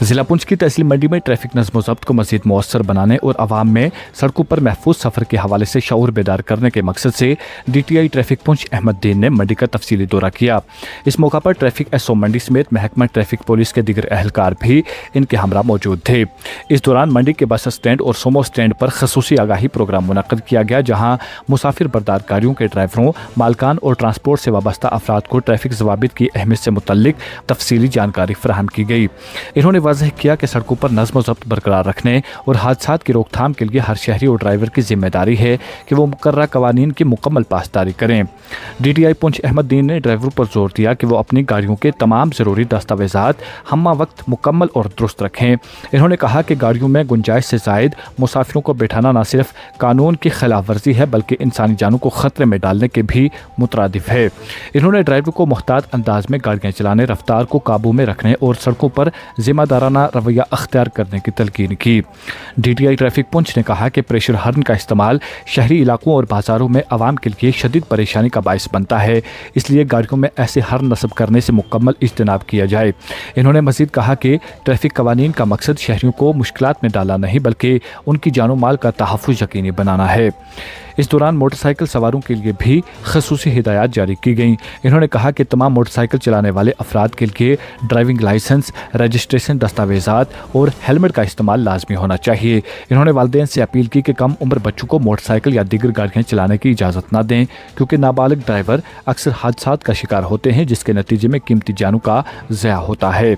ज़िला पुंछ की तहसील मंडी में ट्रैफिक नज़्म ज़ब्त को मज़ीद मौसर बनाने और आवाम में सड़कों पर महफूज सफ़र के हवाले से शऊर बेदार करने के मकसद से DTI ट्रैफिक पुंछ अहमदुद्दीन ने मंडी का तफसीली दौरा किया। इस मौका पर ट्रैफिक SO मंडी समेत महकमा ट्रैफिक पुलिस के दीगर अहलकार भी इनके हमरा मौजूद थे। इस दौरान मंडी के बस स्टैंड और सोमो स्टैंड पर खसूसी आगाही प्रोग्राम मुनक्किद किया गया, जहाँ मुसाफिर बरदार गाड़ियों के ड्राइवरों, मालकान और ट्रांसपोर्ट से वाबस्ता अफराद को ट्रैफिक ज़वाबित की अहमियत से मुतल्लिक तफसीली जानकारी फराहम की गई। इन्होंने वाज़ह किया कि सड़कों पर नज़्म ज़ब्त बरकरार रखने और हादसात की रोकथाम के लिए हर शहरी और ड्राइवर की जिम्मेदारी है कि वो मुकर्ररा कवानीन की मुकम्मल पासदारी करें। DTI पुंछ अहमदुद्दीन ने ड्राइवरों पर जोर दिया कि वो अपनी गाड़ियों के तमाम ज़रूरी दस्तावेज़ात हम्मा वक्त मुकम्मल और दुरुस्त रखें। इन्होंने कहा कि गाड़ियों में गुंजाइश से ज़ायद मुसाफिरों को बैठाना न सिर्फ कानून की खिलाफ वर्जी है बल्कि इंसानी जानों को ख़तरे में डालने के भी मुतरादिफ है। इन्होंने ड्राइवर को मुख्तार अंदाज में गाड़ियाँ चलाने, रफ्तार को काबू में रखने और सड़कों पर जिम्मेदाराना रवैया अख्तियार करने की तलकीन की। DTI ट्रैफिक पुंछ ने कहा कि प्रेशर हॉर्न का इस्तेमाल शहरी इलाकों और बाजारों में आवाम के लिए शदीद परेशानी का बाइस बनता है, इसलिए गाड़ियों में ऐसे हॉर्न नस्ब करने से मुकम्मल इज्तनाब किया जाए। इन्होंने मजीद कहा कि ट्रैफिक कवानीन का मकसद शहरियों को मुश्किलात में डालना नहीं बल्कि उनकी जानो माल का तहफ़्फ़ुज़ यकीनी बनाना है। इस दौरान मोटरसाइकिल सवारों के लिए भी खसूसी हिदायत जारी की गईं। इन्होंने कहा कि तमाम मोटरसाइकिल चलाने वाले अफराद के लिए ड्राइविंग लाइसेंस, रजिस्ट्रेशन दस्तावेज़ात और हेलमेट का इस्तेमाल लाजमी होना चाहिए। इन्होंने वालिदैन से अपील की कि कम उम्र बच्चों को मोटरसाइकिल या दीगर गाड़ियाँ चलाने की इजाज़त न दें, क्योंकि नाबालिग ड्राइवर अक्सर हादसात का शिकार होते हैं, जिसके नतीजे में कीमती जानों का ज़या होता है।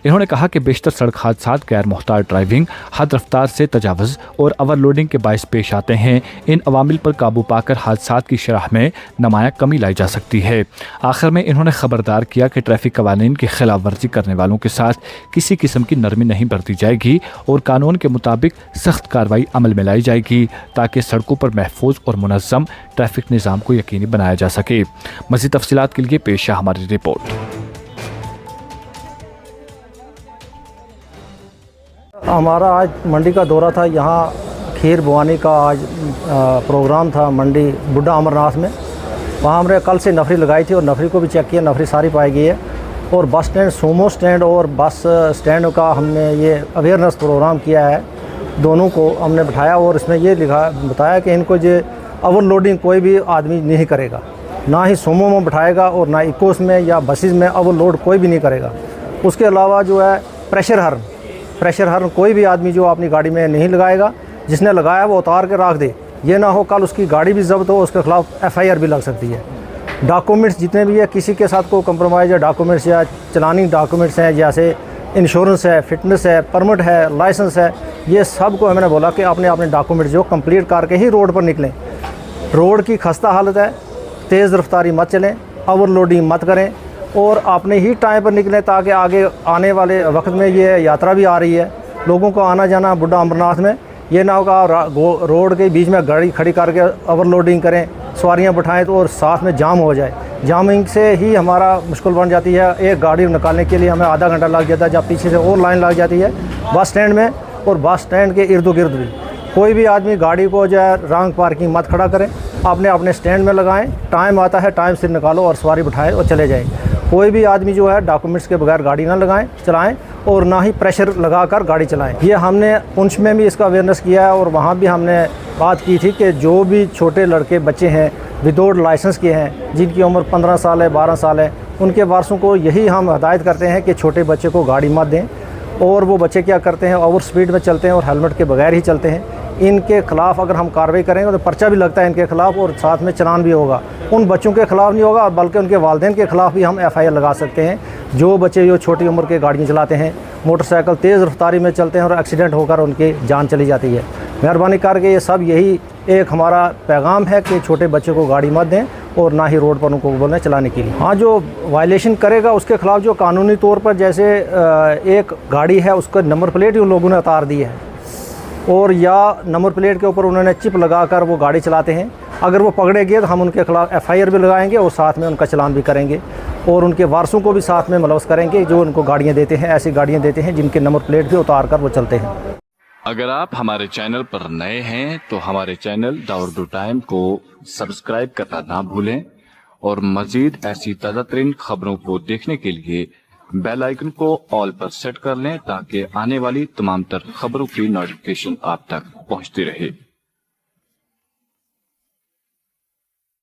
इन्होंने कहा कि बेशतर सड़क हादसात गैर मुख्तार ड्राइविंग, हद रफ्तार से तजावुज़ और ओवरलोडिंग के बायस पेश आते हैं। इन अवामिल पर काबू पाकर हादसात की शरह में नुमायां कमी लाई जा सकती है। आखिर में इन्होंने खबरदार किया कि ट्रैफिक कवानीन की खिलाफ वर्जी करने वालों के साथ किसी किस्म की नरमी नहीं बरती जाएगी और कानून के मुताबिक सख्त कार्रवाई अमल में लाई जाएगी, ताकि सड़कों पर महफूज और मुनज़्ज़म ट्रैफिक निज़ाम को यकीनी बनाया जा सके। मज़ीद तफसीलात के लिए पेश है हमारी रिपोर्ट। हमारा आज मंडी का दौरा था। यहाँ खीर बुआनी का आज प्रोग्राम था मंडी बुड्ढा अमरनाथ में। वहाँ हमने कल से नफरी लगाई थी और नफरी को भी चेक किया, नफरी सारी पाई गई है। और बस स्टैंड, सोमो स्टैंड और बस स्टैंड का हमने ये अवेयरनेस प्रोग्राम किया है। दोनों को हमने बिठाया और इसमें ये बताया कि इनको जो ओवरलोडिंग कोई भी आदमी नहीं करेगा, ना ही सोमो में बिठाएगा और ना इकोस में या बसेस में ओवरलोड कोई भी नहीं करेगा। उसके अलावा जो है प्रेशर हॉर्न कोई भी आदमी जो अपनी गाड़ी में नहीं लगाएगा, जिसने लगाया वो उतार के रख दे। ये ना हो कल उसकी गाड़ी भी जब्त हो, उसके खिलाफ FIR भी लग सकती है। डॉक्यूमेंट्स जितने भी है, किसी के साथ कोई कंप्रोमाइज़ या डॉक्यूमेंट्स या चलानी डॉक्यूमेंट्स हैं, जैसे इंश्योरेंस है, फिटनेस है, परमिट है, लाइसेंस है, ये सब को हमने बोला कि अपने डॉक्यूमेंट्स जो कंप्लीट करके ही रोड पर निकलें। रोड की खस्ता हालत है, तेज़ रफ्तारी मत चलें, ओवरलोडिंग मत करें और अपने ही टाइम पर निकलें, ताकि आगे आने वाले वक्त में ये यात्रा भी आ रही है, लोगों को आना जाना बुड्ढा अमरनाथ में ये ना होगा रोड के बीच में गाड़ी खड़ी करके ओवरलोडिंग करें, सवारियां बिठाएं तो और साथ में जाम हो जाए। जामिंग से ही हमारा मुश्किल बन जाती है। एक गाड़ी निकालने के लिए हमें आधा घंटा लग जाता है, जब पीछे से और लाइन लग जाती है बस स्टैंड में। और बस स्टैंड के इर्द गिर्द भी कोई भी आदमी गाड़ी को जो है रॉन्ग पार्किंग मत खड़ा करें, अपने स्टैंड में लगाएं। टाइम आता है, टाइम से निकालो और सवारी बिठाएं और चले जाएं। कोई भी आदमी जो है डॉक्यूमेंट्स के बगैर गाड़ी ना चलाएं और ना ही प्रेशर लगाकर गाड़ी चलाएं। ये हमने पुंछ में भी इसका अवेयरनेस किया है और वहाँ भी हमने बात की थी कि जो भी छोटे लड़के बच्चे हैं विदाउट लाइसेंस के हैं, जिनकी उम्र 15 साल है, 12 साल है, उनके वारसों को यही हम हदायत करते हैं कि छोटे बच्चे को गाड़ी मत दें। और वो बच्चे क्या करते हैं, ओवर स्पीड में चलते हैं और हेलमेट के बगैर ही चलते हैं। इनके खिलाफ अगर हम कार्रवाई करेंगे तो पर्चा भी लगता है इनके खिलाफ और साथ में चलान भी होगा। उन बच्चों के खिलाफ नहीं होगा बल्कि उनके वालिदैन के खिलाफ भी हम FIR लगा सकते हैं। जो बच्चे जो छोटी उम्र के गाड़ियाँ चलाते हैं, मोटरसाइकिल तेज़ रफ्तारी में चलते हैं और एक्सीडेंट होकर उनकी जान चली जाती है। मेहरबानी करके ये सब यही एक हमारा पैगाम है कि छोटे बच्चे को गाड़ी मत दें और ना ही रोड पर उनको बोलें चलाने के लिए। हाँ, जो वायलेशन करेगा उसके खिलाफ जो कानूनी तौर पर, जैसे एक गाड़ी है उसका नंबर प्लेट उन लोगों ने उतार दी है और या नंबर प्लेट के ऊपर उन्होंने चिप लगाकर वो गाड़ी चलाते हैं, अगर वो पकड़े गए तो हम उनके खिलाफ FIR भी लगाएंगे और साथ में उनका चलान भी करेंगे और उनके वारसों को भी साथ में मुलव्वस करेंगे जो उनको गाड़ियाँ देते हैं, ऐसी गाड़ियाँ देते हैं जिनके नंबर प्लेट भी उतार कर वो चलते हैं। अगर आप हमारे चैनल पर नए हैं तो हमारे चैनल द उर्दू टाइम को सब्सक्राइब करना ना भूलें और मजीद ऐसी ताज़ा तरीन खबरों को देखने के लिए بیل آئیکن کو آل پر سیٹ کر لیں تاکہ آنے والی تمام تر خبروں کی نوٹیفکیشن آپ تک پہنچتی رہے۔